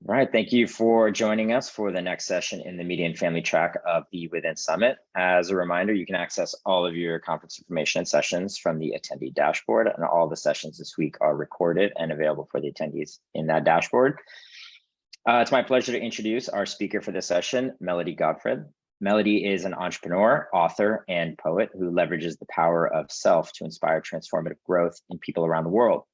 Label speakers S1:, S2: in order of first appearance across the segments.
S1: All right, thank you for joining us for the next session in the Media and Family track of the Within Summit. As a reminder, you can access all of your conference information and sessions from the attendee dashboard, and all the sessions this week are recorded and available for the attendees in that dashboard. It's my pleasure to introduce our speaker for this session, Melody Godfred. Melody is an entrepreneur, author, and poet who leverages the power of self to inspire transformative growth in people around the world.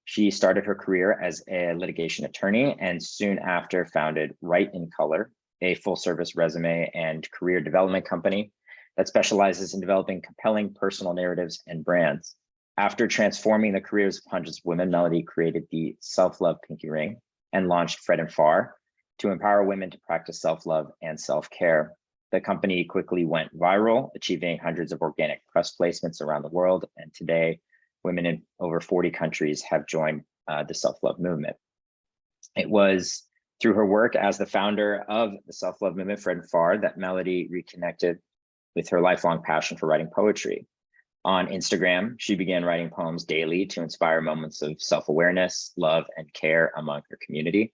S1: She started her career as a litigation attorney and soon after founded Write in Color, a full-service resume and career development company that specializes in developing compelling personal narratives and brands. After transforming the careers of hundreds of women, Melody created the Self-Love Pinky Ring and launched Fred and Far to empower women to practice self-love and self-care. The company quickly went viral, achieving hundreds of organic press placements around the world, and today, women in over 40 countries have joined the self-love movement. It was through her work as the founder of the self-love movement, Fred and Far, that Melody reconnected with her lifelong passion for writing poetry. On Instagram, she began writing poems daily to inspire moments of self-awareness, love, and care among her community.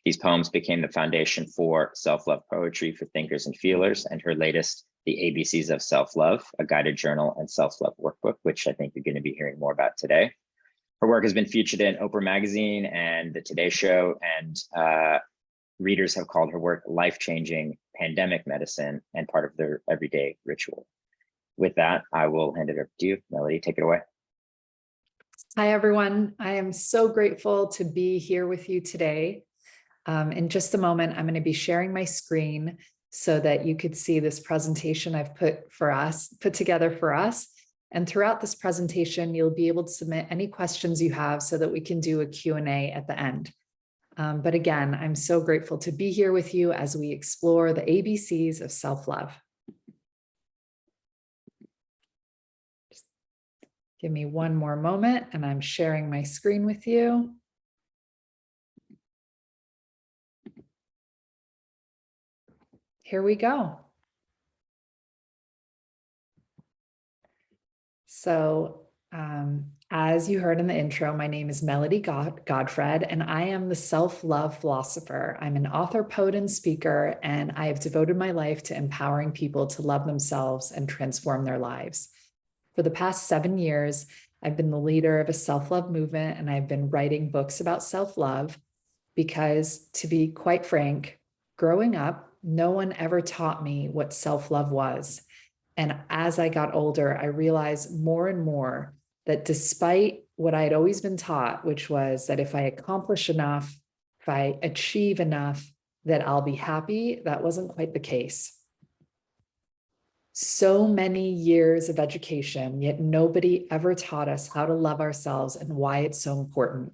S1: These poems became the foundation for self-love poetry for thinkers and feelers, and her latest, The ABCs of Self-Love, a guided journal and self-love workbook, which I think you're going to be hearing more about today. Her work has been featured in Oprah Magazine and The Today Show, and readers have called her work life-changing pandemic medicine and part of their everyday ritual. With that, I will hand it over to you. Melody, take it away.
S2: Hi, everyone. I am so grateful to be here with you today. In just a moment, I'm going to be sharing my screen so that you could see this presentation I've put together for us. And throughout this presentation, you'll be able to submit any questions you have so that we can do a Q&A at the end. But again, I'm so grateful to be here with you as we explore the ABCs of self-love. Give me one more moment and I'm sharing my screen with you. Here we go. So, as you heard in the intro, my name is Melody Godfred, and I am the self-love philosopher. I'm an author, poet, and speaker, and I have devoted my life to empowering people to love themselves and transform their lives. For the past 7 years, I've been the leader of a self-love movement, and I've been writing books about self-love because, to be quite frank, growing up, no one ever taught me what self-love was. And as I got older, I realized more and more that despite what I had always been taught, which was that if I accomplish enough, if I achieve enough, that I'll be happy, that wasn't quite the case. So many years of education, yet nobody ever taught us how to love ourselves and why it's so important.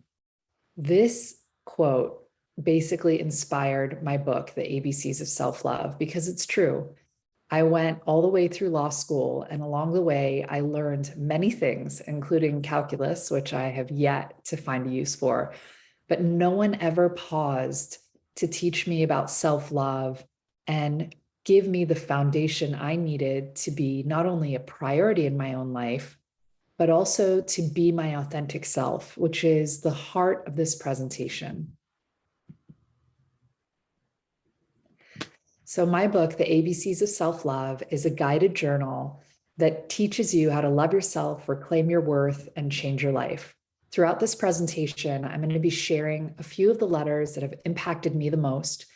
S2: This quote basically inspired my book, The ABCs of Self-Love, because it's true. I went all the way through law school, and along the way, I learned many things, including calculus, which I have yet to find a use for, but no one ever paused to teach me about self-love and give me the foundation I needed to be not only a priority in my own life, but also to be my authentic self, which is the heart of this presentation. So my book, The ABCs of Self-Love, is a guided journal that teaches you how to love yourself, reclaim your worth, and change your life. Throughout this presentation, I'm going to be sharing a few of the letters that have impacted me the most.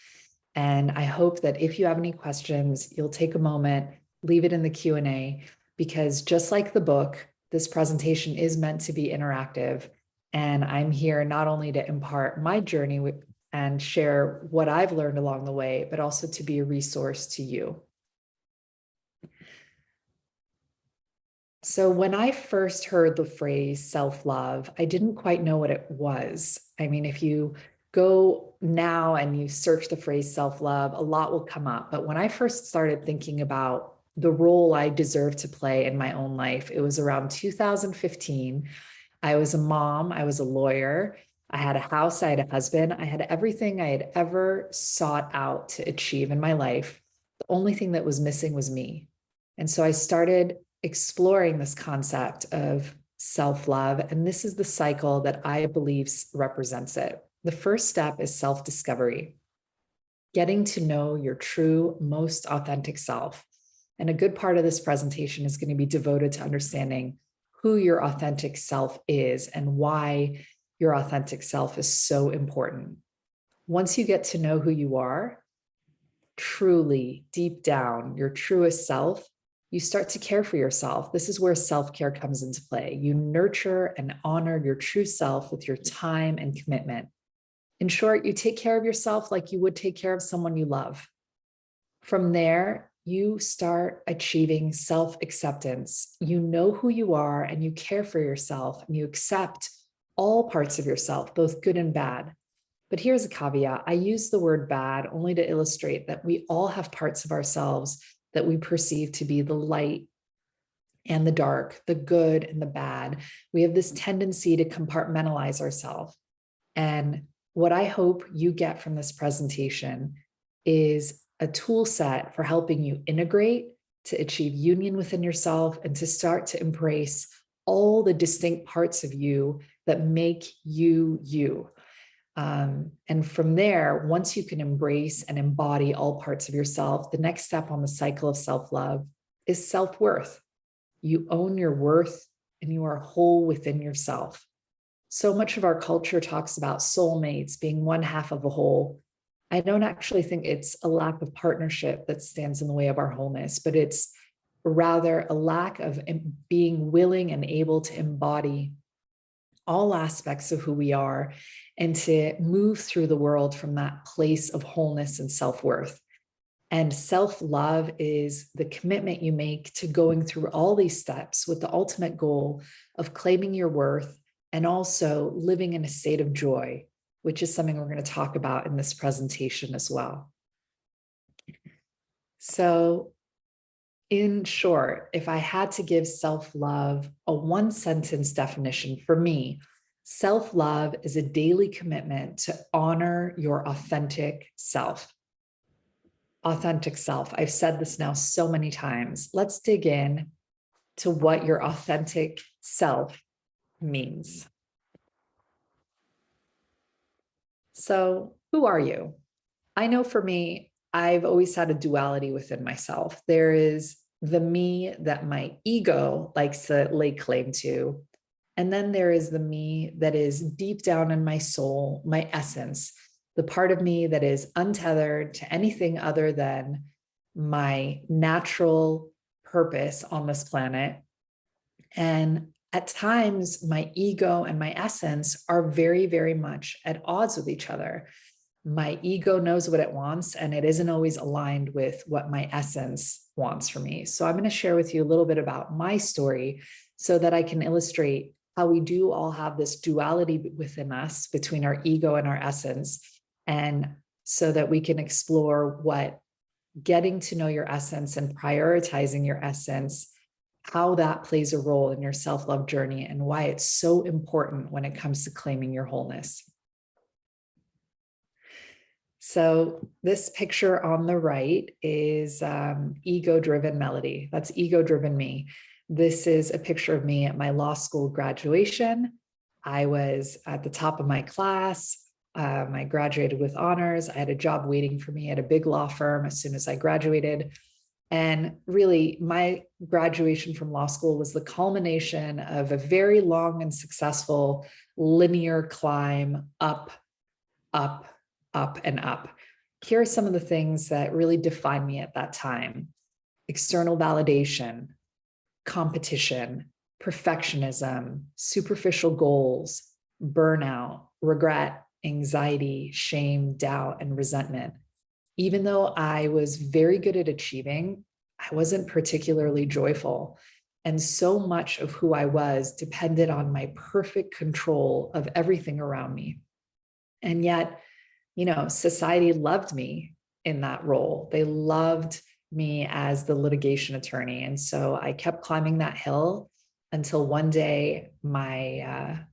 S2: And I hope that if you have any questions, you'll take a moment, leave it in the Q&A, because just like the book, this presentation is meant to be interactive. And I'm here not only to impart my journey and share what I've learned along the way, but also to be a resource to you. So when I first heard the phrase self-love, I didn't quite know what it was. I mean, if you go now and you search the phrase self-love, a lot will come up. But when I first started thinking about the role I deserve to play in my own life, it was around 2015. I was a mom, I was a lawyer, I had a house, I had a husband, I had everything I had ever sought out to achieve in my life. The only thing that was missing was me. And so I started exploring this concept of self-love, and this is the cycle that I believe represents it. the first step is self-discovery, getting to know your true, most authentic self. And a good part of this presentation is going to be devoted to understanding who your authentic self is and why your authentic self is so important. Once you get to know who you are, truly deep down, your truest self, you start to care for yourself. This is where self-care comes into play. You nurture and honor your true self with your time and commitment. In short, you take care of yourself like you would take care of someone you love. From there, you start achieving self-acceptance. You know who you are and you care for yourself and you accept all parts of yourself, both good and bad. But here's a caveat. I use the word bad only to illustrate that we all have parts of ourselves that we perceive to be the light and the dark, the good and the bad. We have this tendency to compartmentalize ourselves. And what I hope you get from this presentation is a tool set for helping you integrate, to achieve union within yourself, and to start to embrace all the distinct parts of you that make you, you. And from there, once you can embrace and embody all parts of yourself, the next step on the cycle of self-love is self-worth. You own your worth and you are whole within yourself. So much of our culture talks about soulmates being one half of a whole. I don't actually think it's a lack of partnership that stands in the way of our wholeness, but it's rather a lack of being willing and able to embody all aspects of who we are and to move through the world from that place of wholeness and self-worth. And self-love is the commitment you make to going through all these steps with the ultimate goal of claiming your worth and also living in a state of joy, which is something we're going to talk about in this presentation as well. So in short, if I had to give self-love a one-sentence definition, for me, self-love is a daily commitment to honor your authentic self. Authentic self. I've said this now so many times. Let's dig in to what your authentic self means. So, who are you? I know for me, I've always had a duality within myself. There is the me that my ego likes to lay claim to. And then there is the me that is deep down in my soul, my essence, the part of me that is untethered to anything other than my natural purpose on this planet. And at times, my ego and my essence are very, very much at odds with each other. My ego knows what it wants, and it isn't always aligned with what my essence wants for me. So I'm going to share with you a little bit about my story so that I can illustrate how we do all have this duality within us between our ego and our essence, and so that we can explore what getting to know your essence and prioritizing your essence, how that plays a role in your self-love journey and why it's so important when it comes to claiming your wholeness. So this picture on the right is ego-driven Melody. That's ego-driven me. This is a picture of me at my law school graduation. I was at the top of my class. I graduated with honors. I had a job waiting for me at a big law firm as soon as I graduated. And really, my graduation from law school was the culmination of a very long and successful linear climb up, up, up, and up. Here are some of the things that really defined me at that time: external validation, competition, perfectionism, superficial goals, burnout, regret, anxiety, shame, doubt, and resentment. Even though I was very good at achieving, I wasn't particularly joyful. And so much of who I was depended on my perfect control of everything around me. And yet, you know, society loved me in that role. They loved me as the litigation attorney. And so I kept climbing that hill until one day my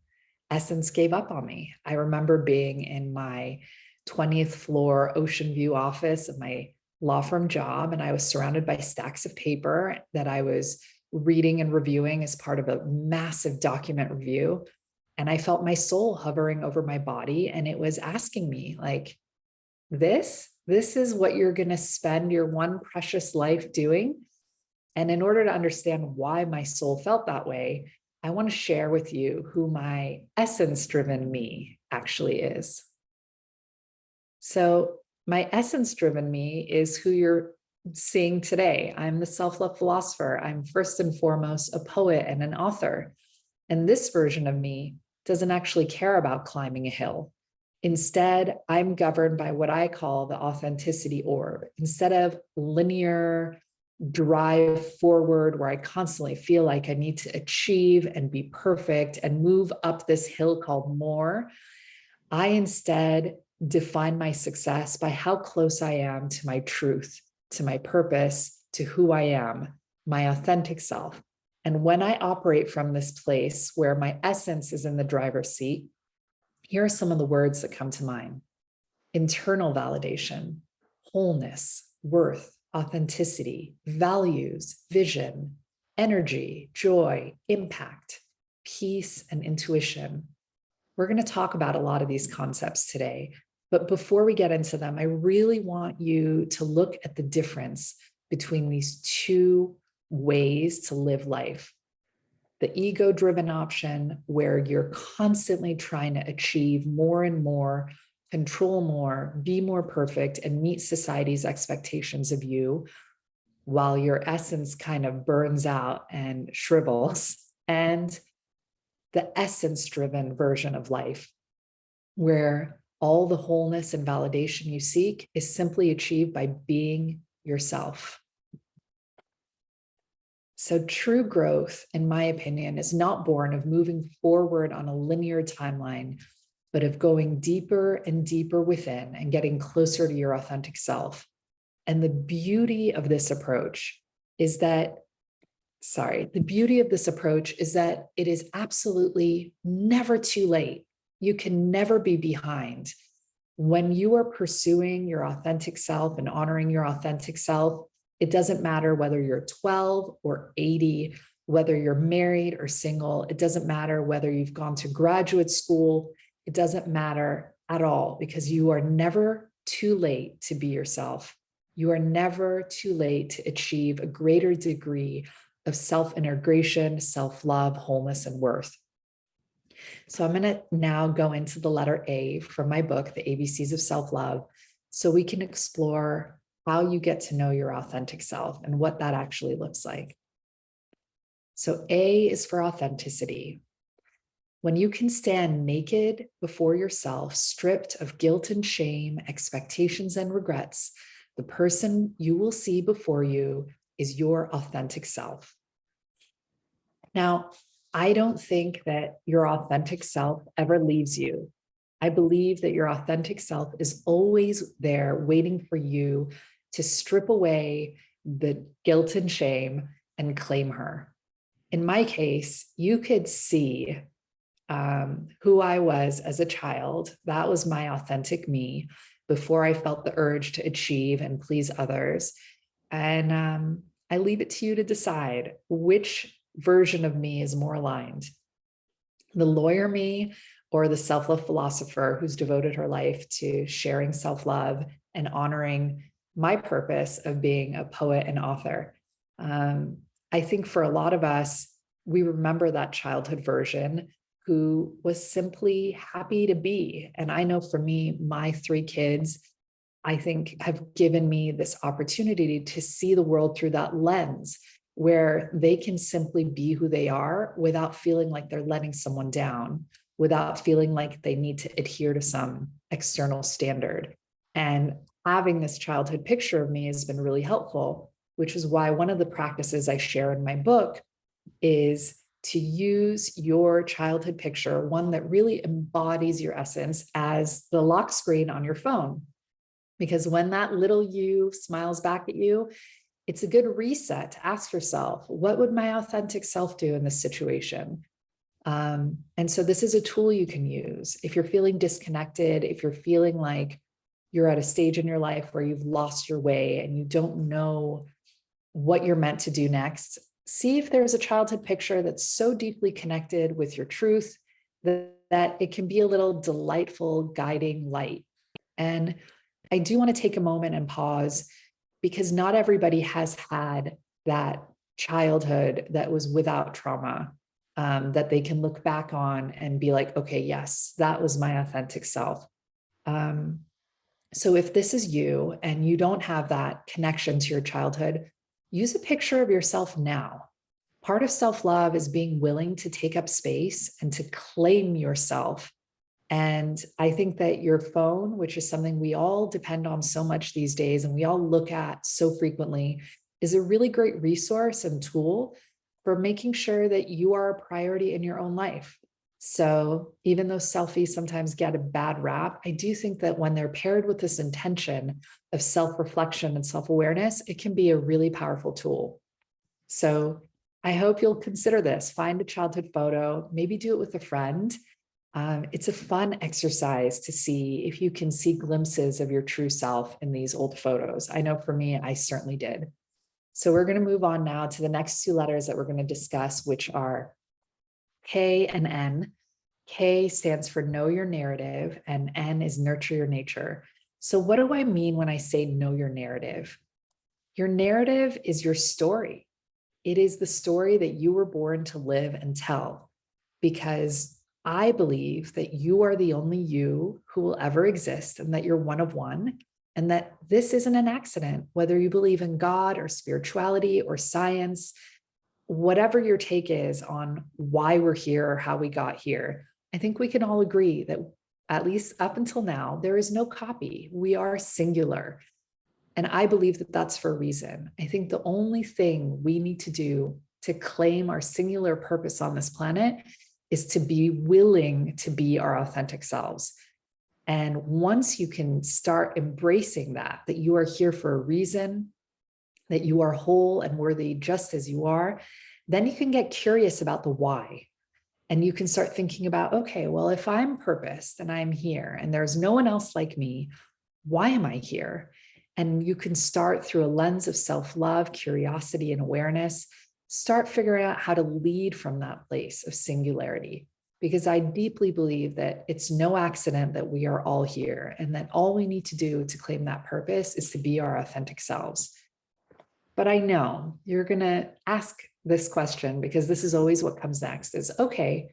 S2: essence gave up on me. I remember being in my 20th floor ocean view office of my law firm job, and I was surrounded by stacks of paper that I was reading and reviewing as part of a massive document review. And I felt my soul hovering over my body. And it was asking me, like, this is what you're going to spend your one precious life doing. And in order to understand why my soul felt that way, I want to share with you who my essence-driven me actually is. So my essence-driven me is who you're seeing today. I'm the self-love philosopher. I'm first and foremost a poet and an author. And this version of me doesn't actually care about climbing a hill. Instead, I'm governed by what I call the authenticity orb. Instead of linear drive forward, where I constantly feel like I need to achieve and be perfect and move up this hill called more, I instead define my success by how close I am to my truth, to my purpose, to who I am, my authentic self. And when I operate from this place where my essence is in the driver's seat, here are some of the words that come to mind: internal validation, wholeness, worth, authenticity, values, vision, energy, joy, impact, peace, and intuition. We're going to talk about a lot of these concepts today. But before we get into them, I really want you to look at the difference between these two ways to live life. The ego-driven option, where you're constantly trying to achieve more and more, control more, be more perfect, and meet society's expectations of you, while your essence kind of burns out and shrivels. And the essence-driven version of life, where all the wholeness and validation you seek is simply achieved by being yourself. So true growth, in my opinion, is not born of moving forward on a linear timeline, but of going deeper and deeper within and getting closer to your authentic self. And the beauty of this approach is that it is absolutely never too late. You can never be behind. When you are pursuing your authentic self and honoring your authentic self, it doesn't matter whether you're 12 or 80, whether you're married or single. It doesn't matter whether you've gone to graduate school. It doesn't matter at all, because you are never too late to be yourself. You are never too late to achieve a greater degree of self-integration, self-love, wholeness, and worth. So I'm going to now go into the letter A from my book, The ABCs of Self-Love, so we can explore how you get to know your authentic self and what that actually looks like. So A is for authenticity. When you can stand naked before yourself, stripped of guilt and shame, expectations and regrets, the person you will see before you is your authentic self. Now, I don't think that your authentic self ever leaves you. I believe that your authentic self is always there waiting for you to strip away the guilt and shame and claim her. In my case, you could see who I was as a child. That was my authentic me before I felt the urge to achieve and please others. And I leave it to you to decide which version of me is more aligned: the lawyer me or the self-love philosopher who's devoted her life to sharing self-love and honoring my purpose of being a poet and author. I think for a lot of us, we remember that childhood version who was simply happy to be. And I know for me, my 3 kids, I think, have given me this opportunity to see the world through that lens, where they can simply be who they are without feeling like they're letting someone down, without feeling like they need to adhere to some external standard. And having this childhood picture of me has been really helpful, which is why one of the practices I share in my book is to use your childhood picture, one that really embodies your essence, as the lock screen on your phone. Because when that little you smiles back at you, it's a good reset to ask yourself, what would my authentic self do in this situation? And so this is a tool you can use. If you're feeling disconnected, if you're feeling like you're at a stage in your life where you've lost your way and you don't know what you're meant to do next, see if there's a childhood picture that's so deeply connected with your truth that it can be a little delightful guiding light. And I do want to take a moment and pause, because not everybody has had that childhood that was without trauma, that they can look back on and be like, okay, yes, that was my authentic self. So if this is you and you don't have that connection to your childhood, use a picture of yourself now. Part of self-love is being willing to take up space and to claim yourself. And I think that your phone, which is something we all depend on so much these days and we all look at so frequently, is a really great resource and tool for making sure that you are a priority in your own life. So even though selfies sometimes get a bad rap, I do think that when they're paired with this intention of self-reflection and self-awareness, it can be a really powerful tool. So I hope you'll consider this. Find a childhood photo, maybe do it with a friend. It's a fun exercise to see if you can see glimpses of your true self in these old photos. I know for me, I certainly did. So we're going to move on now to the next two letters that we're going to discuss, which are K and N. K stands for know your narrative, and N is nurture your nature. So what do I mean when I say know your narrative? Your narrative is your story. It is the story that you were born to live and tell, because I believe that you are the only you who will ever exist, and that you're one of one, and that this isn't an accident, whether you believe in God or spirituality or science, whatever your take is on why we're here or how we got here. I think we can all agree that, at least up until now, there is no copy. We are singular. And I believe that that's for a reason. I think the only thing we need to do to claim our singular purpose on this planet is to be willing to be our authentic selves. And once you can start embracing that you are here for a reason, that you are whole and worthy just as you are, then you can get curious about the why. And you can start thinking about, okay, well, if I'm purposed and I'm here and there's no one else like me, why am I here? And you can start through a lens of self-love, curiosity, and awareness, start figuring out how to lead from that place of singularity. Because I deeply believe that it's no accident that we are all here, and that all we need to do to claim that purpose is to be our authentic selves. But I know you're going to ask this question, because this is always what comes next is, okay,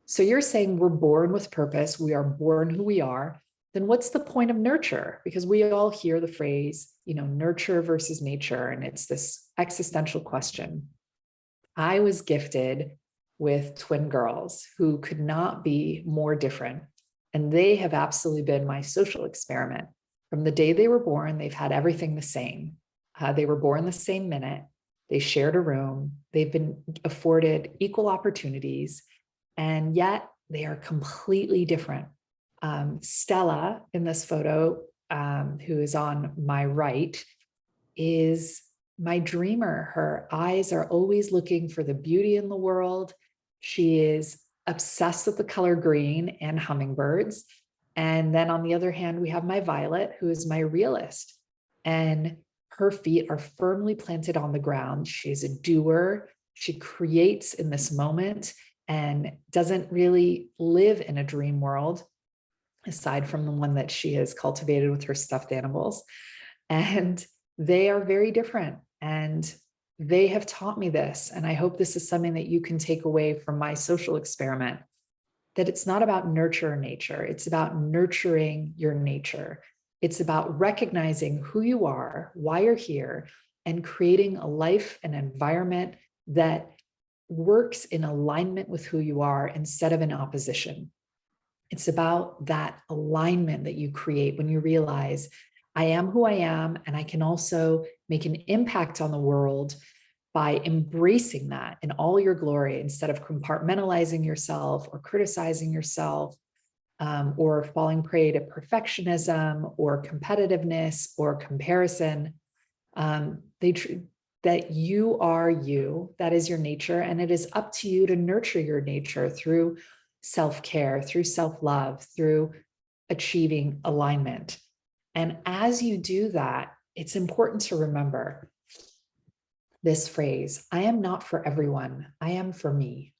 S2: so you're saying we're born with purpose, we are born who we are, then what's the point of nurture? Because we all hear the phrase, nurture versus nature, and it's this existential question. I was gifted with twin girls who could not be more different, and they have absolutely been my social experiment. From the day they were born, they've had everything the same. They were born the same minute. They shared a room. They've been afforded equal opportunities, and yet they are completely different. Stella in this photo, who is on my right, is my dreamer. Her eyes are always looking for the beauty in the world. She is obsessed with the color green and hummingbirds. And then on the other hand, we have my Violet, who is my realist. And her feet are firmly planted on the ground. She's a doer. She creates in this moment and doesn't really live in a dream world, aside from the one that she has cultivated with her stuffed animals. And they are very different. And they have taught me this. And I hope this is something that you can take away from my social experiment, that it's not about nurture nature. It's about nurturing your nature. It's about recognizing who you are, why you're here, and creating a life and environment that works in alignment with who you are instead of in opposition. It's about that alignment that you create when you realize, I am who I am, and I can also make an impact on the world by embracing that in all your glory, instead of compartmentalizing yourself or criticizing yourself, or falling prey to perfectionism or competitiveness or comparison. That you are you, that is your nature, and it is up to you to nurture your nature through self-care, through self-love, through achieving alignment. And as you do that, it's important to remember this phrase, I am not for everyone, I am for me.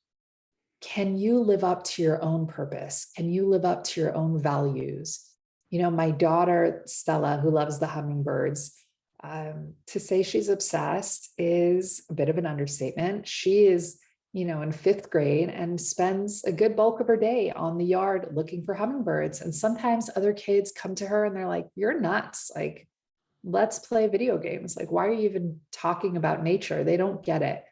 S2: can you live up to your own purpose? Can you live up to your own values? My daughter, Stella, who loves the hummingbirds, to say she's obsessed is a bit of an understatement. She is, in fifth grade and spends a good bulk of her day on the yard looking for hummingbirds. And sometimes other kids come to her and they're like, "You're nuts. Like, let's play video games. Like, why are you even talking about nature?" They don't get it.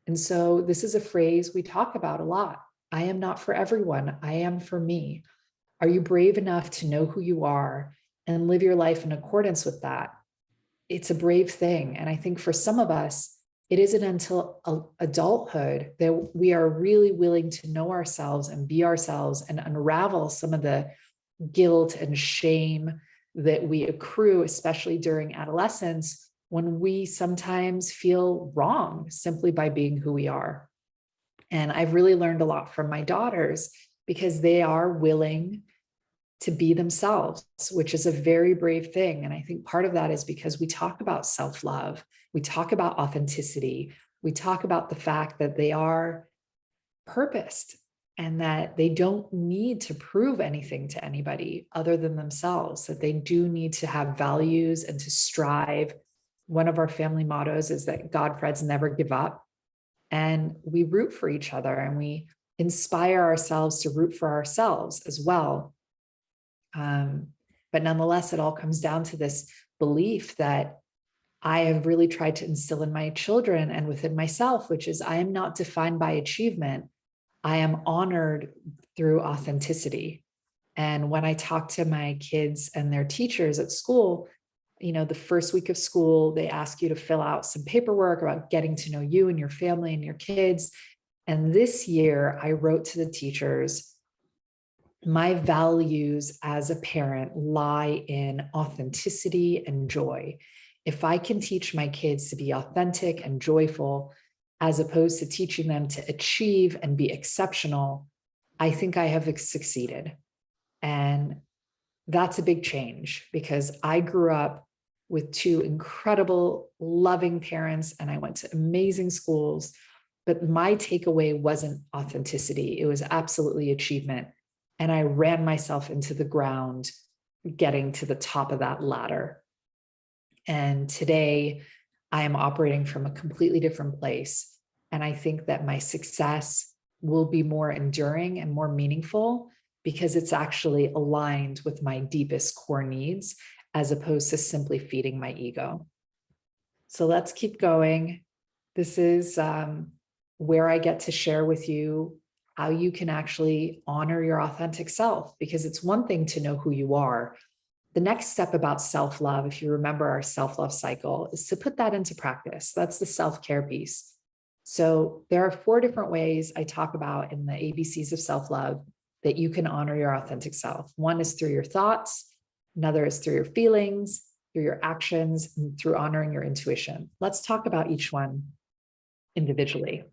S2: And so this is a phrase we talk about a lot. I am not for everyone. I am for me. Are you brave enough to know who you are and live your life in accordance with that? It's a brave thing. And I think for some of us, it isn't until adulthood that we are really willing to know ourselves and be ourselves and unravel some of the guilt and shame that we accrue, especially during adolescence, when we sometimes feel wrong simply by being who we are. And I've really learned a lot from my daughters because they are willing to be themselves, which is a very brave thing. And I think part of that is because we talk about self-love, we talk about authenticity, we talk about the fact that they are purposed and that they don't need to prove anything to anybody other than themselves, that they do need to have values and to strive. One of our family mottos is that Godfreds never give up. And we root for each other and we inspire ourselves to root for ourselves as well. But nonetheless, it all comes down to this belief that I have really tried to instill in my children and within myself, which is I am not defined by achievement. I am honored through authenticity. And when I talk to my kids and their teachers at school, the first week of school, they ask you to fill out some paperwork about getting to know you and your family and your kids. And this year, I wrote to the teachers, my values as a parent lie in authenticity and joy. If I can teach my kids to be authentic and joyful, as opposed to teaching them to achieve and be exceptional, I think I have succeeded. And that's a big change because I grew up with two incredible, loving parents, and I went to amazing schools. But my takeaway wasn't authenticity, it was absolutely achievement. And I ran myself into the ground getting to the top of that ladder. And today I am operating from a completely different place. And I think that my success will be more enduring and more meaningful because it's actually aligned with my deepest core needs as opposed to simply feeding my ego. So let's keep going. This is where I get to share with you how you can actually honor your authentic self, because it's one thing to know who you are. The next step about self-love, if you remember our self-love cycle, is to put that into practice. That's the self-care piece. So there are 4 different ways I talk about in the ABCs of self-love that you can honor your authentic self. One is through your thoughts. Another is through your feelings, through your actions, and through honoring your intuition. Let's talk about each one individually.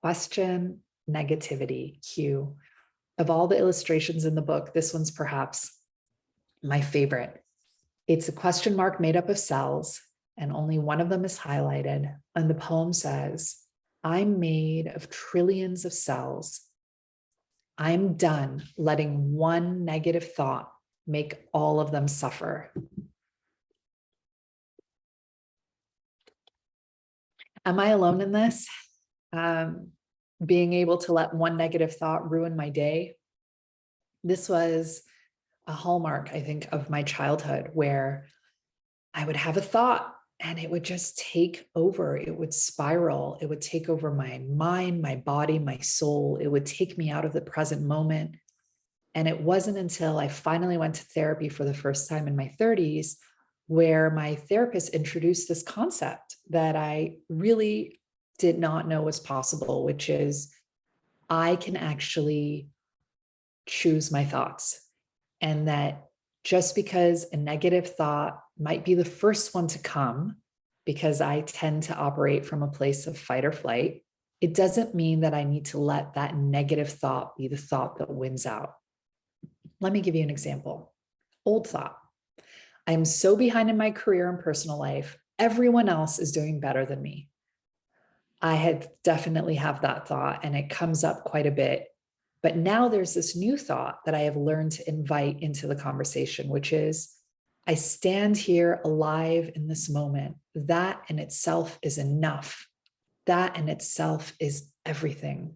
S2: Question negativity cue. Of all the illustrations in the book, this one's perhaps my favorite. It's a question mark made up of cells, and only one of them is highlighted. And the poem says, I'm made of trillions of cells. I'm done letting one negative thought make all of them suffer. Am I alone in this? Being able to let one negative thought ruin my day. This was a hallmark, I think, of my childhood, where I would have a thought and it would just take over. It would spiral. It would take over my mind, my body, my soul. It would take me out of the present moment. And it wasn't until I finally went to therapy for the first time in my 30s where my therapist introduced this concept that I really did not know was possible, which is I can actually choose my thoughts. And that just because a negative thought might be the first one to come, because I tend to operate from a place of fight or flight, it doesn't mean that I need to let that negative thought be the thought that wins out. Let me give you an example. Old thought. I'm so behind in my career and personal life. Everyone else is doing better than me. I had definitely have that thought, and it comes up quite a bit. But now there's this new thought that I have learned to invite into the conversation, which is I stand here alive in this moment. That in itself is enough. That in itself is everything.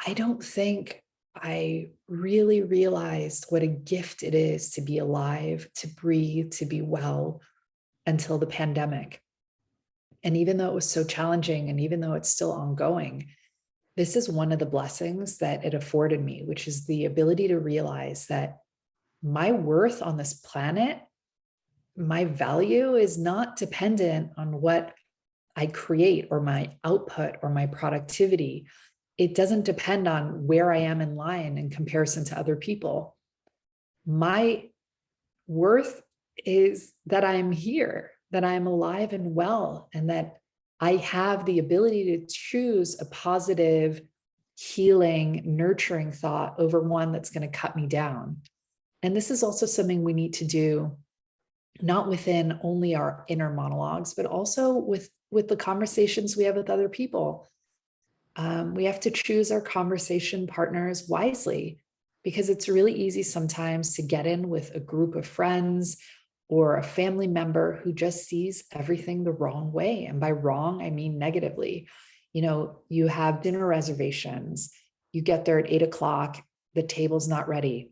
S2: I don't think I really realized what a gift it is to be alive, to breathe, to be well until the pandemic. And even though it was so challenging, and even though it's still ongoing, this is one of the blessings that it afforded me, which is the ability to realize that my worth on this planet, my value is not dependent on what I create or my output or my productivity. It doesn't depend on where I am in line in comparison to other people. My worth is that I'm here, that I'm alive and well, and that I have the ability to choose a positive, healing, nurturing thought over one that's going to cut me down. And this is also something we need to do, not within only our inner monologues, but also with the conversations we have with other people. We have to choose our conversation partners wisely, because it's really easy sometimes to get in with a group of friends or a family member who just sees everything the wrong way. And by wrong, I mean negatively. You have dinner reservations, you get there at 8 o'clock, the table's not ready.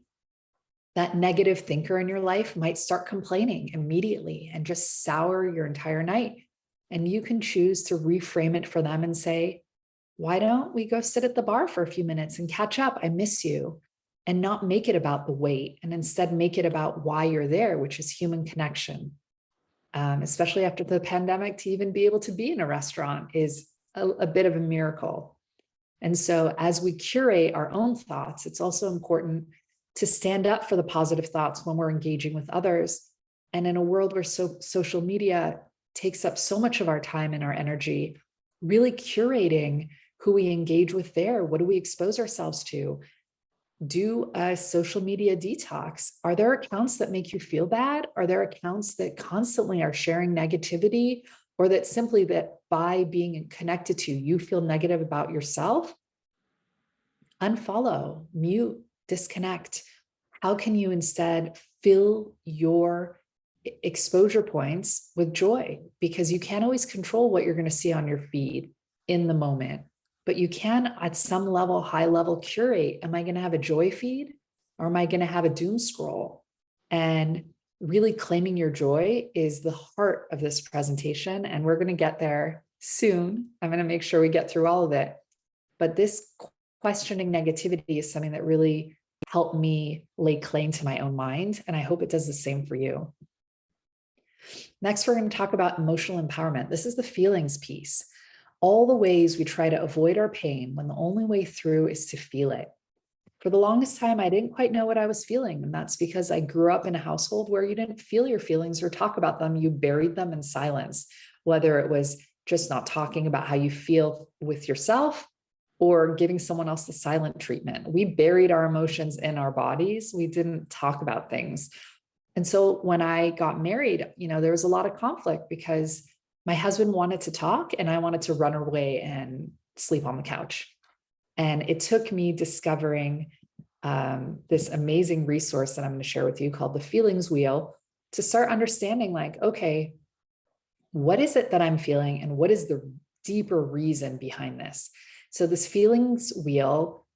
S2: That negative thinker in your life might start complaining immediately and just sour your entire night. And you can choose to reframe it for them and say, why don't we go sit at the bar for a few minutes and catch up? I miss you. And not make it about the wait, and instead make it about why you're there, which is human connection. Especially after the pandemic, to even be able to be in a restaurant is a bit of a miracle. And so as we curate our own thoughts, it's also important to stand up for the positive thoughts when we're engaging with others. And in a world where social media takes up so much of our time and our energy, really curating who we engage with there. What do we expose ourselves to? Do a social media detox. Are there accounts that make you feel bad? Are there accounts that constantly are sharing negativity, or that simply that by being connected to you feel negative about yourself? Unfollow, mute, disconnect. How can you instead fill your exposure points with joy? Because you can't always control what you're going to see on your feed in the moment, but you can at some level, high level, curate. Am I going to have a joy feed, or am I going to have a doom scroll? And really claiming your joy is the heart of this presentation. And we're going to get there soon. I'm going to make sure we get through all of it. But this questioning negativity is something that really helped me lay claim to my own mind. And I hope it does the same for you. Next, we're going to talk about emotional empowerment. This is the feelings piece. All the ways we try to avoid our pain when the only way through is to feel it. For the longest time, I didn't quite know what I was feeling. And that's because I grew up in a household where you didn't feel your feelings or talk about them. You buried them in silence, whether it was just not talking about how you feel with yourself or giving someone else the silent treatment. We buried our emotions in our bodies. We didn't talk about things. And so when I got married, there was a lot of conflict because my husband wanted to talk and I wanted to run away and sleep on the couch. And it took me discovering this amazing resource that I'm going to share with you called the Feelings Wheel to start understanding, like, okay, what is it that I'm feeling and what is the deeper reason behind this? So this Feelings Wheel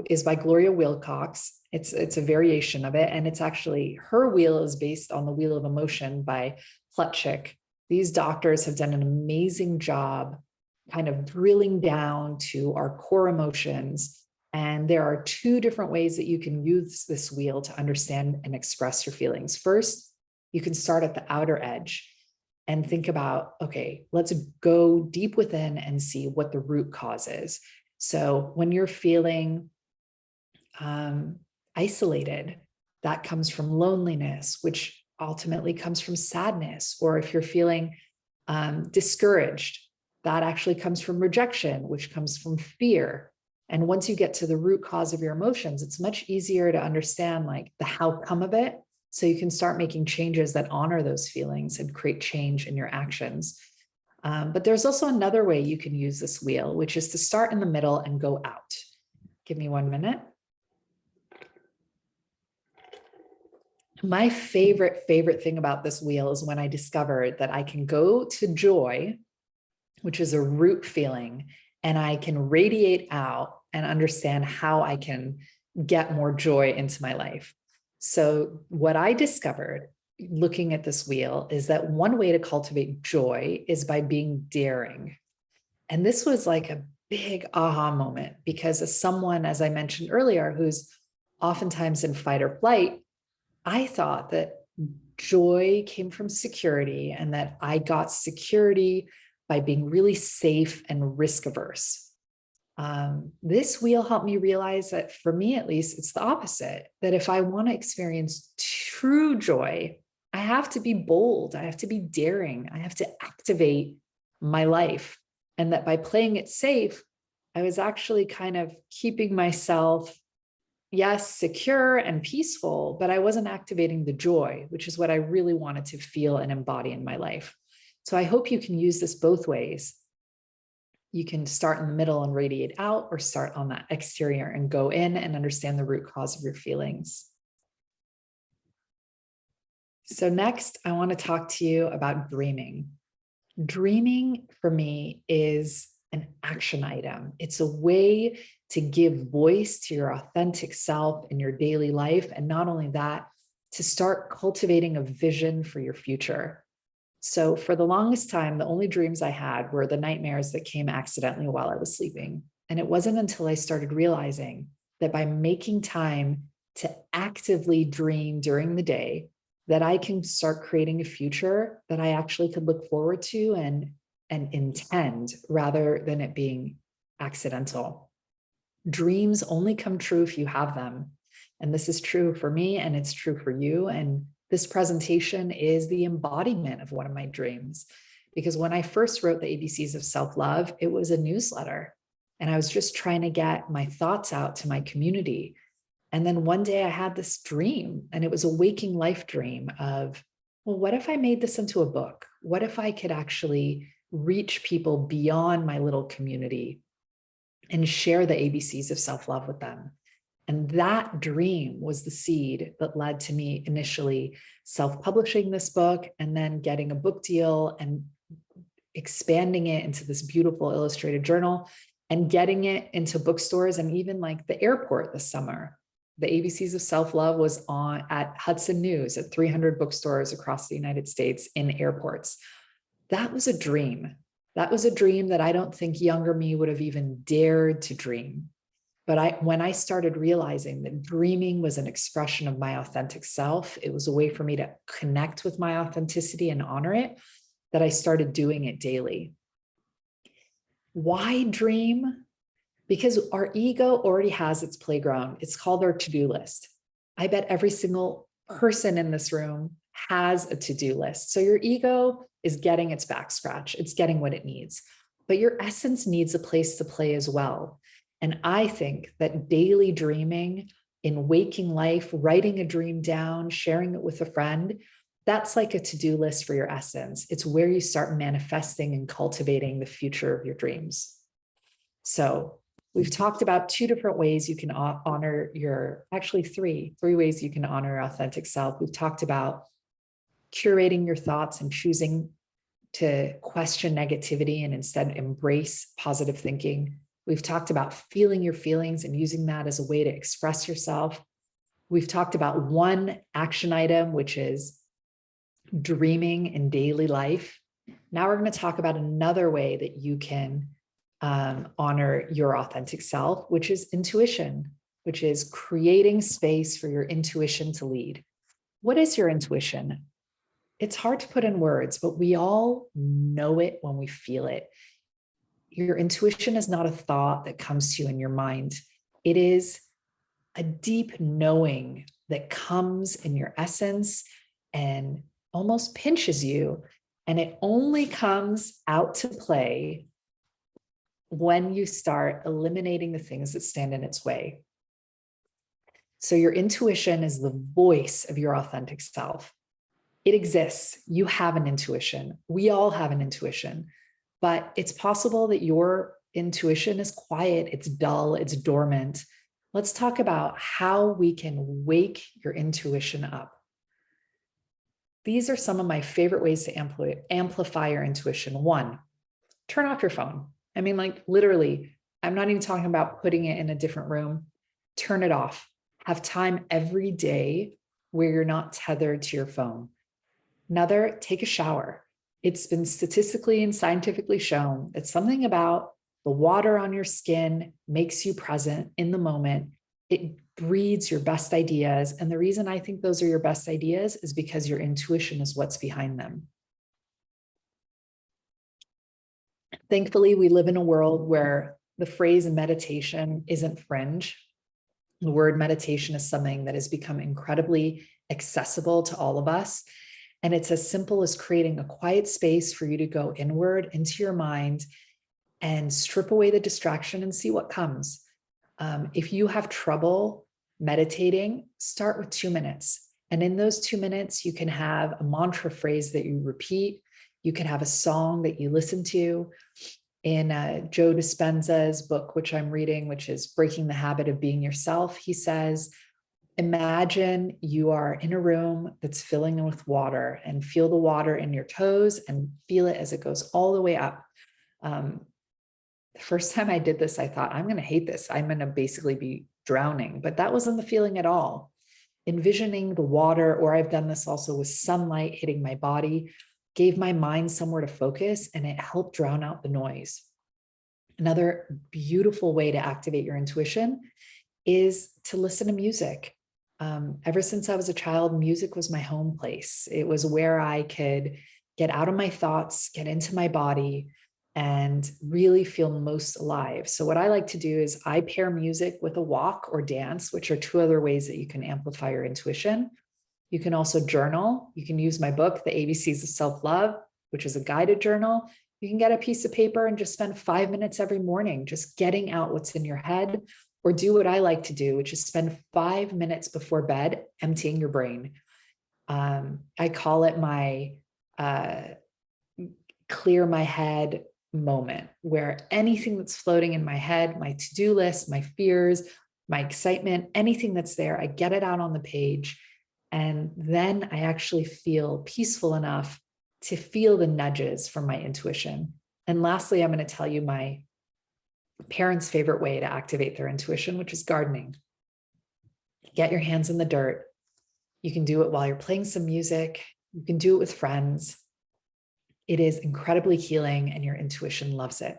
S2: is by Gloria Wilcox. It's a variation of it. And it's actually, her wheel is based on the Wheel of Emotion by Plutchik. These doctors have done an amazing job kind of drilling down to our core emotions. And there are two different ways that you can use this wheel to understand and express your feelings. First, you can start at the outer edge and think about, okay, let's go deep within and see what the root cause is. So when you're feeling isolated, that comes from loneliness, which ultimately comes from sadness. Or if you're feeling discouraged, that actually comes from rejection, which comes from fear. And once you get to the root cause of your emotions, it's much easier to understand like the how come of it. So you can start making changes that honor those feelings and create change in your actions. But there's also another way you can use this wheel, which is to start in the middle and go out. Give me 1 minute. My favorite thing about this wheel is when I discovered that I can go to joy, which is a root feeling, and I can radiate out and understand how I can get more joy into my life. So what I discovered looking at this wheel is that one way to cultivate joy is by being daring. And this was like a big aha moment, because as someone, as I mentioned earlier, who's oftentimes in fight or flight, I thought that joy came from security and that I got security by being really safe and risk averse. This wheel helped me realize that, for me at least, it's the opposite, that if I want to experience true joy, I have to be bold, I have to be daring, I have to activate my life. And that by playing it safe, I was actually kind of keeping myself, yes, secure and peaceful, but I wasn't activating the joy, which is what I really wanted to feel and embody in my life. So I hope you can use this both ways. You can start in the middle and radiate out, or start on that exterior and go in and understand the root cause of your feelings. So next, I want to talk to you about dreaming. Dreaming for me is an action item. It's a way to give voice to your authentic self in your daily life. And not only that, to start cultivating a vision for your future. So for the longest time, the only dreams I had were the nightmares that came accidentally while I was sleeping. And it wasn't until I started realizing that by making time to actively dream during the day, that I can start creating a future that I actually could look forward to and intend, rather than it being accidental. Dreams only come true if you have them. And this is true for me, and it's true for you. And this presentation is the embodiment of one of my dreams. Because when I first wrote the ABCs of Self-Love, it was a newsletter. And I was just trying to get my thoughts out to my community. And then one day I had this dream, and it was a waking life dream of, well, what if I made this into a book? What if I could actually reach people beyond my little community and share the ABCs of self-love with them? And that dream was the seed that led to me initially self-publishing this book, and then getting a book deal and expanding it into this beautiful illustrated journal, and getting it into bookstores and even like the airport this summer. The ABCs of Self-Love was on at Hudson News at 300 bookstores across the United States in airports. That was a dream. That was a dream that I don't think younger me would have even dared to dream. But when I started realizing that dreaming was an expression of my authentic self, it was a way for me to connect with my authenticity and honor it, that I started doing it daily. Why dream? Because our ego already has its playground. It's called our to-do list. I bet every single person in this room has a to-do list. So your ego is getting its back scratch. It's getting what it needs. But your essence needs a place to play as well. And I think that daily dreaming, in waking life, writing a dream down, sharing it with a friend, that's like a to-do list for your essence. It's where you start manifesting and cultivating the future of your dreams. So we've talked about two different ways you can honor your, actually three ways you can honor your authentic self. We've talked about curating your thoughts and choosing to question negativity and instead embrace positive thinking. We've talked about feeling your feelings and using that as a way to express yourself. We've talked about one action item, which is dreaming in daily life. Now we're going to talk about another way that you can honor your authentic self, which is intuition, which is creating space for your intuition to lead. What is your intuition? It's hard to put in words, but we all know it when we feel it. Your intuition is not a thought that comes to you in your mind. It is a deep knowing that comes in your essence and almost pinches you. And it only comes out to play when you start eliminating the things that stand in its way. So your intuition is the voice of your authentic self. It exists. You have an intuition. We all have an intuition. but it's possible that your intuition is quiet, it's dull, it's dormant. Let's talk about how we can wake your intuition up. These are some of my favorite ways to amplify your intuition. One, turn off your phone. I mean, like literally, I'm not even talking about putting it in a different room. Turn it off. Have time every day where you're not tethered to your phone. Another, take a shower. It's been statistically and scientifically shown that something about the water on your skin makes you present in the moment. It breeds your best ideas. And the reason I think those are your best ideas is because your intuition is what's behind them. Thankfully, we live in a world where the phrase meditation isn't fringe. The word meditation is something that has become incredibly accessible to all of us. And it's as simple as creating a quiet space for you to go inward into your mind and strip away the distraction and see what comes. If you have trouble meditating, start with 2 minutes. And in those 2 minutes, you can have a mantra phrase that you repeat. You can have a song that you listen to. In Joe Dispenza's book, which I'm reading, which is Breaking the Habit of Being Yourself, he says, imagine you are in a room that's filling with water and feel the water in your toes and feel it as it goes all the way up. The first time I did this, I thought, I'm going to hate this. I'm going to basically be drowning, but that wasn't the feeling at all. Envisioning the water, or I've done this also with sunlight hitting my body, gave my mind somewhere to focus, and it helped drown out the noise. Another beautiful way to activate your intuition is to listen to music. Ever since I was a child, music was my home place. It was where I could get out of my thoughts, get into my body, and really feel most alive. So what I like to do is I pair music with a walk or dance, which are two other ways that you can amplify your intuition. You can also journal. You can use my book, The ABCs of Self-Love, which is a guided journal. You can get a piece of paper and just spend 5 minutes every morning just getting out what's in your head, or do what I like to do, which is spend 5 minutes before bed emptying your brain. I call it my clear my head moment, where anything that's floating in my head, my to-do list, my fears, my excitement, anything that's there, I get it out on the page. And then I actually feel peaceful enough to feel the nudges from my intuition. And lastly, I'm going to tell you my parents' favorite way to activate their intuition, which is gardening. Get your hands in the dirt. You can do it while you're playing some music. You can do it with friends. It is incredibly healing, and your intuition loves it.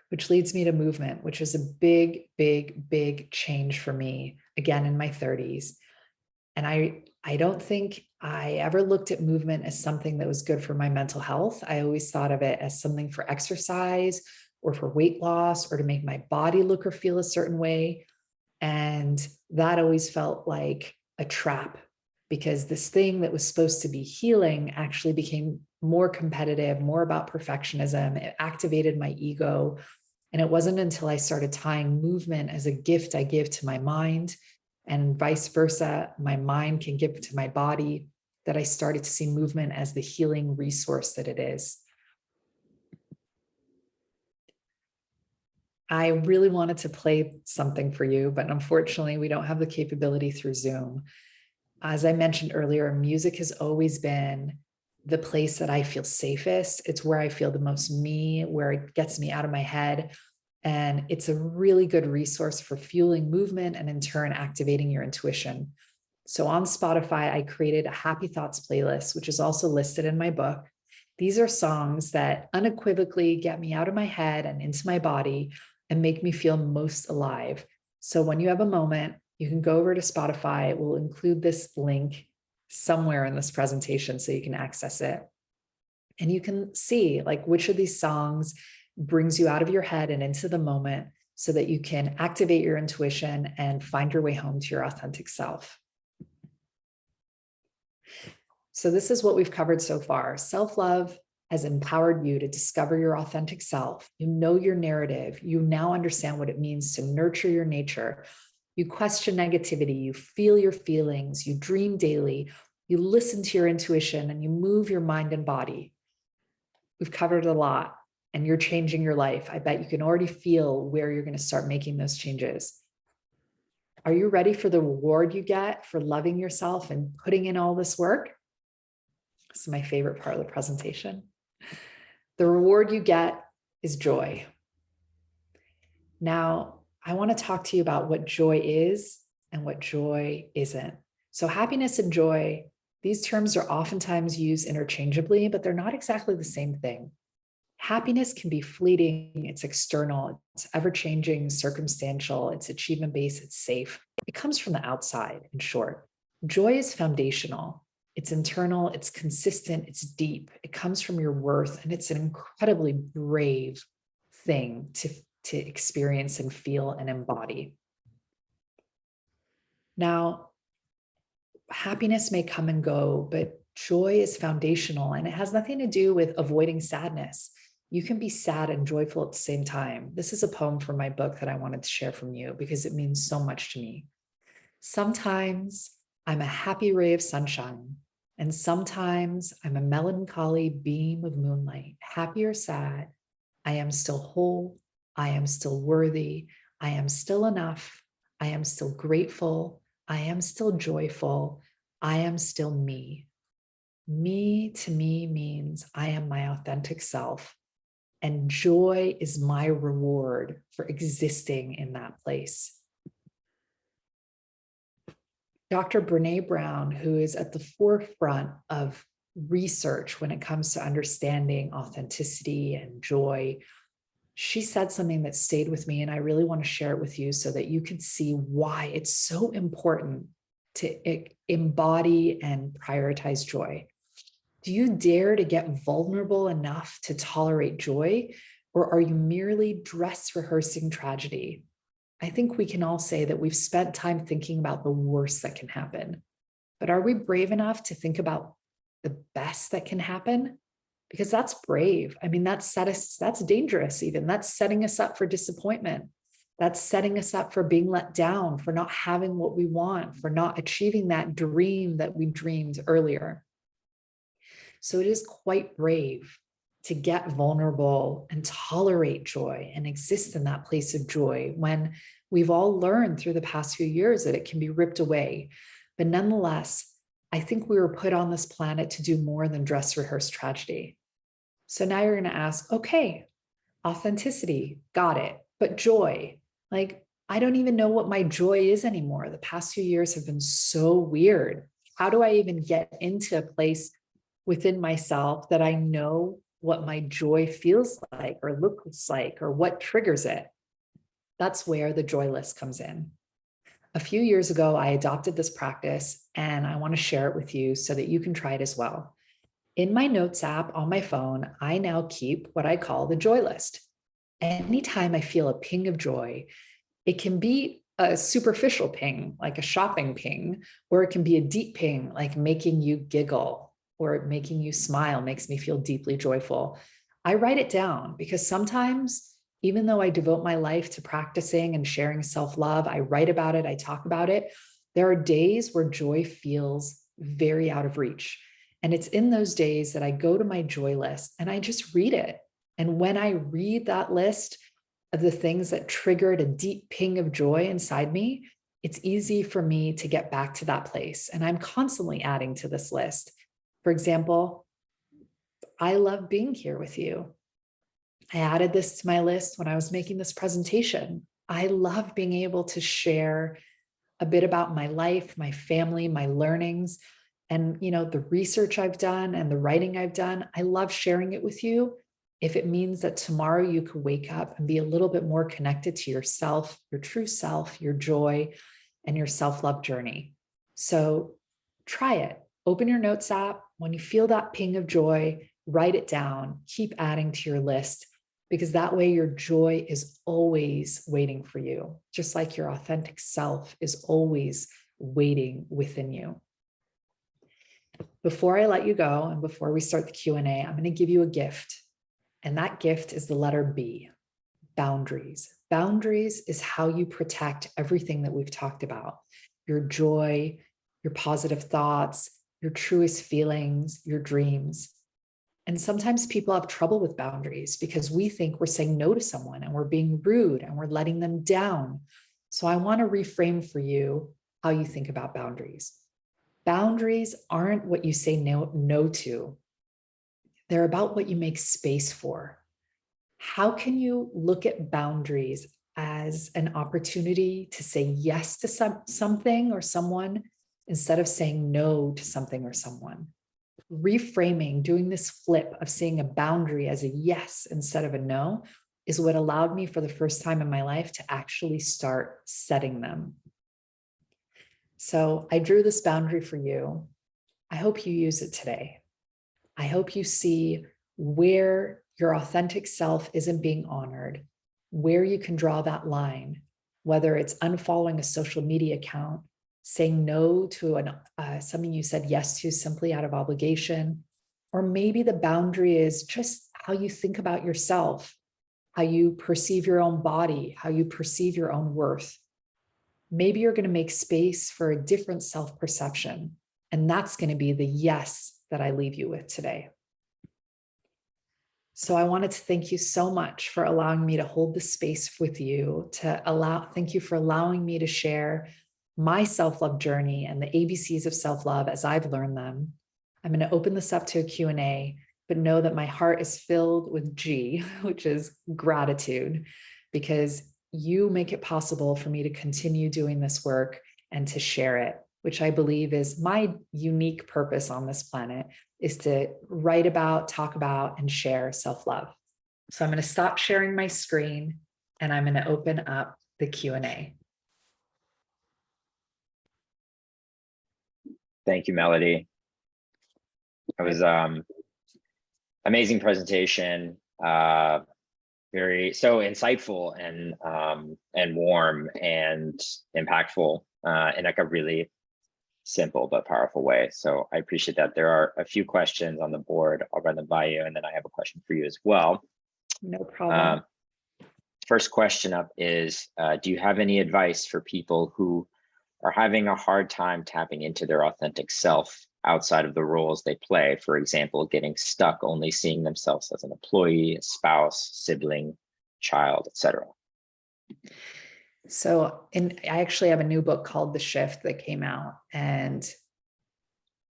S2: Which leads me to movement, which is a big, big, big change for me, again, in my 30s. And I don't think I ever looked at movement as something that was good for my mental health. I always thought of it as something for exercise or for weight loss or to make my body look or feel a certain way. And that always felt like a trap, because this thing that was supposed to be healing actually became more competitive, more about perfectionism. It activated my ego. And it wasn't until I started tying movement as a gift I give to my mind, and vice versa, my mind can give to my body, that I started to see movement as the healing resource that it is. I really wanted to play something for you, but unfortunately, we don't have the capability through Zoom. As I mentioned earlier, music has always been the place that I feel safest. It's where I feel the most me, where it gets me out of my head. And it's a really good resource for fueling movement and in turn activating your intuition. So on Spotify, I created a Happy Thoughts playlist, which is also listed in my book. These are songs that unequivocally get me out of my head and into my body and make me feel most alive. So when you have a moment, you can go over to Spotify. We'll include this link somewhere in this presentation so you can access it. And you can see like which of these songs brings you out of your head and into the moment so that you can activate your intuition and find your way home to your authentic self. So this is what we've covered so far. Self-love has empowered you to discover your authentic self. You know your narrative. You now understand what it means to nurture your nature. You question negativity. You feel your feelings. You dream daily. You listen to your intuition and you move your mind and body. we've covered a lot, and you're changing your life. I bet you can already feel where you're going to start making those changes. Are you ready for the reward you get for loving yourself and putting in all this work? This is my favorite part of the presentation. The reward you get is joy. Now, I want to talk to you about what joy is and what joy isn't. So happiness and joy, these terms are oftentimes used interchangeably, but they're not exactly the same thing. Happiness can be fleeting, it's external, it's ever-changing, circumstantial, it's achievement-based, it's safe. It comes from the outside, in short. Joy is foundational. It's internal, it's consistent, it's deep. It comes from your worth, and it's an incredibly brave thing to experience and feel and embody. Now, happiness may come and go, but joy is foundational, and it has nothing to do with avoiding sadness. You can be sad and joyful at the same time. This is a poem from my book that I wanted to share from you because it means so much to me. Sometimes I'm a happy ray of sunshine, and sometimes I'm a melancholy beam of moonlight. Happy or sad, I am still whole, I am still worthy, I am still enough, I am still grateful, I am still joyful, I am still me. Me to me means I am my authentic self, and joy is my reward for existing in that place. Dr. Brené Brown, who is at the forefront of research when it comes to understanding authenticity and joy, she said something that stayed with me, and I really want to share it with you so that you can see why it's so important to embody and prioritize joy. Do you dare to get vulnerable enough to tolerate joy, or are you merely dress rehearsing tragedy? I think we can all say that we've spent time thinking about the worst that can happen, but are we brave enough to think about the best that can happen? Because that's brave. I mean, that's dangerous even. That's setting us up for disappointment. That's setting us up for being let down, for not having what we want, for not achieving that dream that we dreamed earlier. So it is quite brave to get vulnerable and tolerate joy and exist in that place of joy when we've all learned through the past few years that it can be ripped away. But nonetheless, I think we were put on this planet to do more than dress rehearse tragedy. So now you're going to ask, okay, authenticity, got it. But joy, like, I don't even know what my joy is anymore. The past few years have been so weird. How do I even get into a place within myself that I know what my joy feels like or looks like or what triggers it? That's where the joy list comes in. A few years ago, I adopted this practice, and I want to share it with you so that you can try it as well. In my notes app on my phone, I now keep what I call the joy list. Anytime I feel a ping of joy, it can be a superficial ping, like a shopping ping, or it can be a deep ping, like making you giggle or making you smile, makes me feel deeply joyful. I write it down because sometimes, even though I devote my life to practicing and sharing self-love, I write about it, I talk about it, there are days where joy feels very out of reach. And it's in those days that I go to my joy list and I just read it. And when I read that list of the things that triggered a deep ping of joy inside me, it's easy for me to get back to that place. And I'm constantly adding to this list. For example, I love being here with you. I added this to my list when I was making this presentation. I love being able to share a bit about my life, my family, my learnings, and the research I've done and the writing I've done. I love sharing it with you if it means that tomorrow you could wake up and be a little bit more connected to yourself, your true self, your joy, and your self-love journey. So try it. Open your notes app. When you feel that ping of joy, write it down, keep adding to your list, because that way your joy is always waiting for you, just like your authentic self is always waiting within you. Before I let you go and before we start the Q&A, I'm going to give you a gift. And that gift is the letter B, boundaries. Boundaries is how you protect everything that we've talked about: your joy, your positive thoughts, your truest feelings, your dreams. And sometimes people have trouble with boundaries because we think we're saying no to someone and we're being rude and we're letting them down. So I want to reframe for you how you think about boundaries. Boundaries aren't what you say no to. They're about what you make space for. How can you look at boundaries as an opportunity to say yes to something or someone instead of saying no to something or someone? Reframing, doing this flip of seeing a boundary as a yes instead of a no is what allowed me for the first time in my life to actually start setting them. So I drew this boundary for you. I hope you use it today. I hope you see where your authentic self isn't being honored, where you can draw that line, whether it's unfollowing a social media account, saying no to something you said yes to simply out of obligation, or maybe the boundary is just how you think about yourself, how you perceive your own body, how you perceive your own worth. Maybe you're going to make space for a different self-perception, and that's going to be the yes that I leave you with today. So I wanted to thank you so much for allowing me to hold the space with you, thank you for allowing me to share my self-love journey and the ABCs of self-love as I've learned them. I'm going to open this up to a Q&A, but know that my heart is filled with G, which is gratitude, because you make it possible for me to continue doing this work and to share it, which I believe is my unique purpose on this planet, is to write about, talk about, and share self-love. So I'm going to stop sharing my screen and I'm going to open up the Q&A.
S1: Thank you, Melody. It was amazing presentation, very so insightful and warm and impactful in like a really simple but powerful way. So I appreciate that. There are a few questions on the board. I'll run them by you, and then I have a question for you as well.
S2: No problem.
S1: First question up is, do you have any advice for people who are having a hard time tapping into their authentic self outside of the roles they play? For example, getting stuck only seeing themselves as an employee, a spouse, sibling, child, etc.
S2: So, I actually have a new book called The Shift that came out, and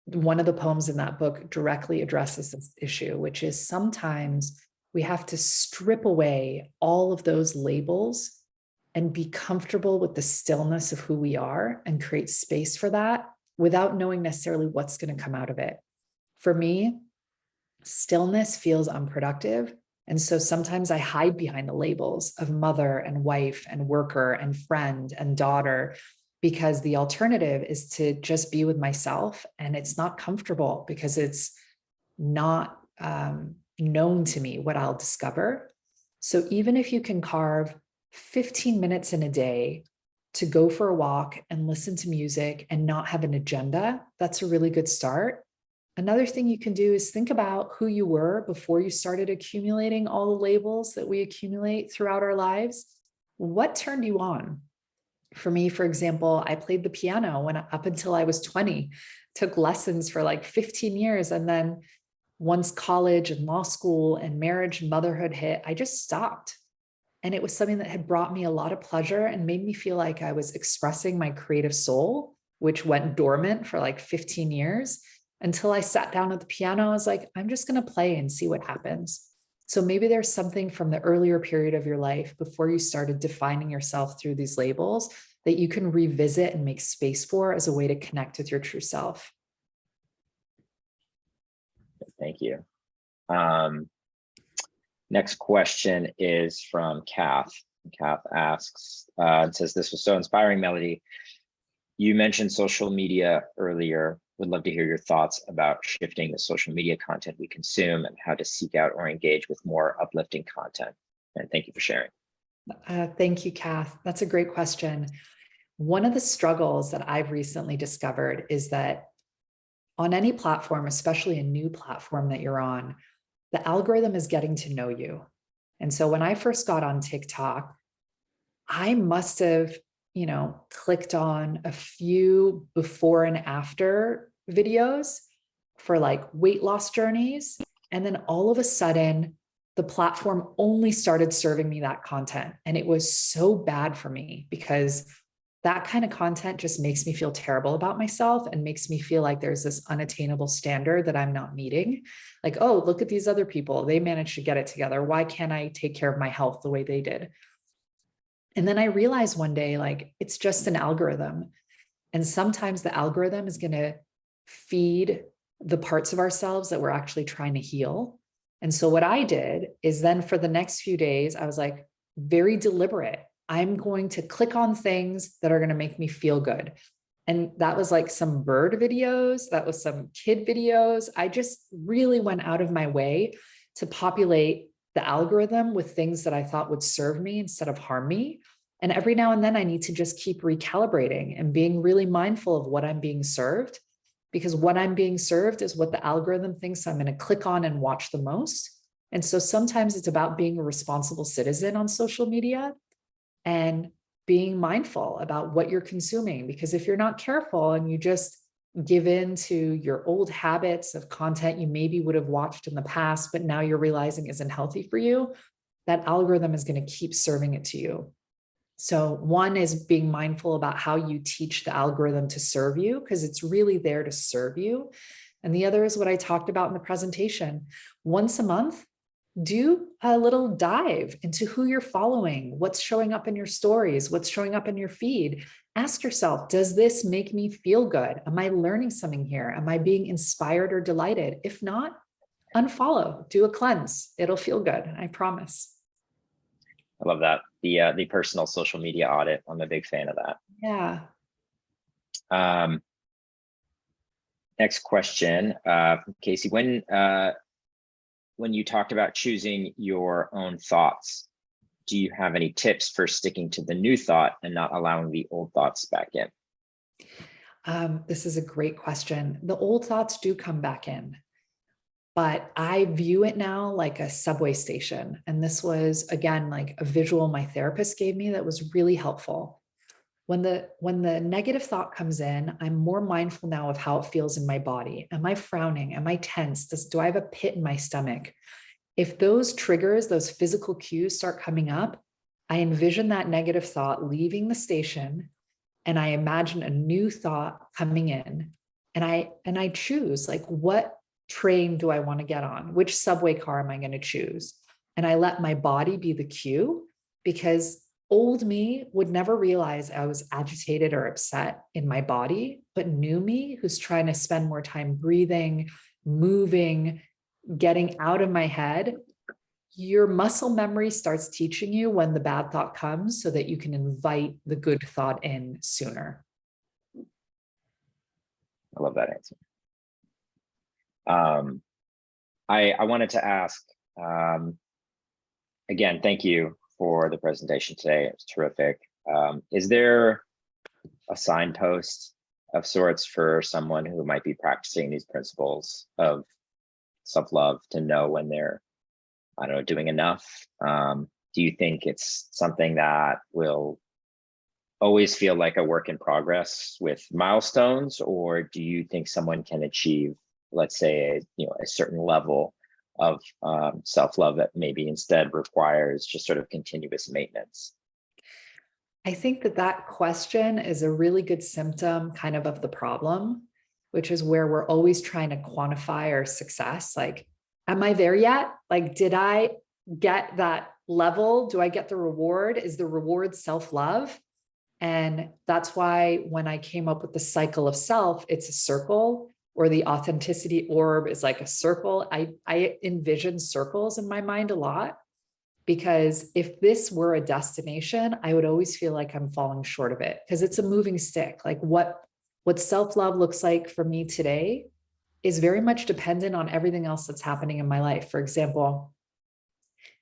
S2: one of the poems in that book directly addresses this issue, which is sometimes we have to strip away all of those labels and be comfortable with the stillness of who we are and create space for that without knowing necessarily what's going to come out of it. For me, stillness feels unproductive. And so sometimes I hide behind the labels of mother and wife and worker and friend and daughter, because the alternative is to just be with myself. And it's not comfortable because it's not known to me what I'll discover. So even if you can carve 15 minutes in a day to go for a walk and listen to music and not have an agenda, that's a really good start. Another thing you can do is think about who you were before you started accumulating all the labels that we accumulate throughout our lives. What turned you on? For me, for example, I played the piano up until I was 20, took lessons for like 15 years. And then once college and law school and marriage and motherhood hit, I just stopped. And it was something that had brought me a lot of pleasure and made me feel like I was expressing my creative soul, which went dormant for like 15 years. Until I sat down at the piano, I was like, I'm just going to play and see what happens. So maybe there's something from the earlier period of your life before you started defining yourself through these labels that you can revisit and make space for as a way to connect with your true self.
S1: Thank you. Next question is from Kath. Kath asks, and says, this was so inspiring, Melody. You mentioned social media earlier. Would love to hear your thoughts about shifting the social media content we consume and how to seek out or engage with more uplifting content. And thank you for sharing.
S2: Thank you, Kath. That's a great question. One of the struggles that I've recently discovered is that on any platform, especially a new platform that you're on, the algorithm is getting to know you. And so when I first got on TikTok, I must have clicked on a few before and after videos for like weight loss journeys. And then all of a sudden, the platform only started serving me that content. And it was so bad for me because that kind of content just makes me feel terrible about myself and makes me feel like there's this unattainable standard that I'm not meeting. Like, oh, look at these other people. They managed to get it together. Why can't I take care of my health the way they did? And then I realized one day, like, it's just an algorithm. And sometimes the algorithm is going to feed the parts of ourselves that we're actually trying to heal. And so what I did is then for the next few days, I was like, very deliberate. I'm going to click on things that are going to make me feel good. And that was like some bird videos, that was some kid videos. I just really went out of my way to populate the algorithm with things that I thought would serve me instead of harm me. And every now and then I need to just keep recalibrating and being really mindful of what I'm being served, because what I'm being served is what the algorithm thinks I'm going to click on and watch the most. And so sometimes it's about being a responsible citizen on social media and being mindful about what you're consuming. Because if you're not careful and you just give in to your old habits of content you maybe would have watched in the past, but now you're realizing isn't healthy for you, that algorithm is going to keep serving it to you. So one is being mindful about how you teach the algorithm to serve you, because it's really there to serve you. And the other is what I talked about in the presentation. Once a month, do a little dive into who you're following, what's showing up in your stories, what's showing up in your feed. Ask yourself, does this make me feel good? Am I learning something here? Am I being inspired or delighted? If not, unfollow, do a cleanse. It'll feel good, I promise.
S1: I love that. The personal social media audit. I'm a big fan of that.
S2: Yeah.
S1: Next question, from Casey. When you talked about choosing your own thoughts, do you have any tips for sticking to the new thought and not allowing the old thoughts back in?
S2: This is a great question. The old thoughts do come back in, but I view it now like a subway station. And this was, again, like a visual my therapist gave me that was really helpful. When the negative thought comes in, I'm more mindful now of how it feels in my body. Am I frowning? Am I tense? Do I have a pit in my stomach? If those triggers, those physical cues start coming up, I envision that negative thought leaving the station, and I imagine a new thought coming in, and I choose, like, what train do I want to get on? Which subway car am I going to choose? And I let my body be the cue, because old me would never realize I was agitated or upset in my body, but new me, who's trying to spend more time breathing, moving, getting out of my head, your muscle memory starts teaching you when the bad thought comes so that you can invite the good thought in sooner.
S1: I love that answer. I wanted to ask, again, thank you for the presentation today. It was terrific. Is there a signpost of sorts for someone who might be practicing these principles of self-love to know when they're, I don't know, doing enough? Do you think it's something that will always feel like a work in progress with milestones, or do you think someone can achieve, let's say, a certain level of self-love that maybe instead requires just sort of continuous maintenance?
S2: I think that question is a really good symptom kind of the problem, which is where we're always trying to quantify our success. Like, am I there yet? Like, did I get that level? Do I get the reward? Is the reward self-love? And that's why when I came up with the cycle of self, it's a circle, or the authenticity orb is like a circle. I envision circles in my mind a lot, because if this were a destination, I would always feel like I'm falling short of it, because it's a moving stick. Like what self-love looks like for me today is very much dependent on everything else that's happening in my life. For example,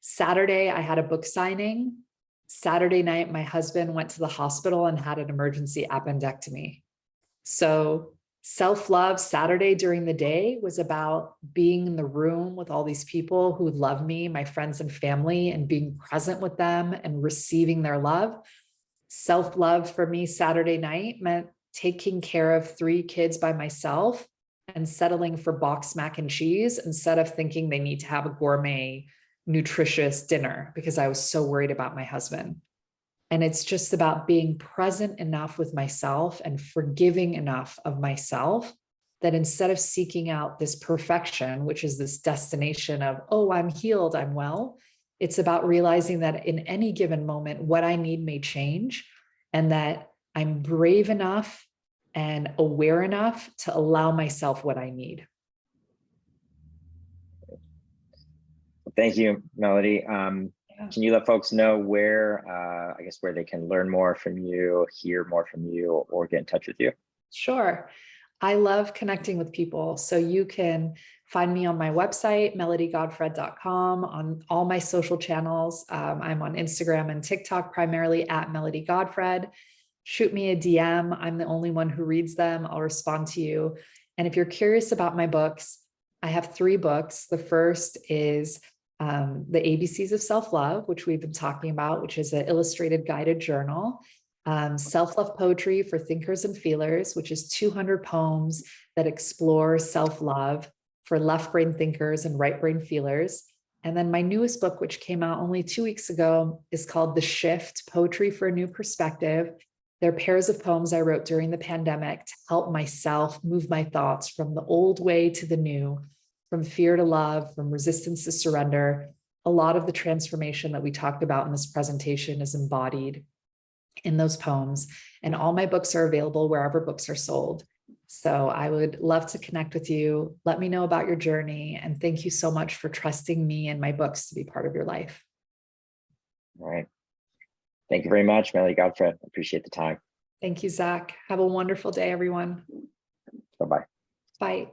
S2: Saturday, I had a book signing. Saturday night, my husband went to the hospital and had an emergency appendectomy. So self-love Saturday during the day was about being in the room with all these people who love me, my friends and family, and being present with them and receiving their love. Self-love for me Saturday night meant taking care of 3 kids by myself and settling for boxed mac and cheese instead of thinking they need to have a gourmet, nutritious dinner because I was so worried about my husband. And it's just about being present enough with myself and forgiving enough of myself that instead of seeking out this perfection, which is this destination of, oh, I'm healed, I'm well, it's about realizing that in any given moment, what I need may change, and that I'm brave enough and aware enough to allow myself what I need.
S1: Thank you, Melody. Can you let folks know where, I guess, where they can learn more from you, hear more from you, or get in touch with you?
S2: Sure. I love connecting with people. So you can find me on my website, melodygodfred.com, on all my social channels. I'm on Instagram and TikTok, primarily at Melody Godfred. Shoot me a DM. I'm the only one who reads them. I'll respond to you. And if you're curious about my books, I have 3 books. The first is the ABCs of Self-Love, which we've been talking about, which is an illustrated guided journal. Self-Love Poetry for Thinkers and Feelers, which is 200 poems that explore self-love for left brain thinkers and right brain feelers. And then my newest book, which came out only 2 weeks ago, is called The Shift, Poetry for a New Perspective. They're pairs of poems I wrote during the pandemic to help myself move my thoughts from the old way to the new, from fear to love, from resistance to surrender. A lot of the transformation that we talked about in this presentation is embodied in those poems, and all my books are available wherever books are sold. So I would love to connect with you. Let me know about your journey, and thank you so much for trusting me and my books to be part of your life.
S1: All right. Thank you very much, Melody Godfred. Appreciate the time.
S2: Thank you, Zach. Have a wonderful day, everyone.
S1: Bye-bye.
S2: Bye.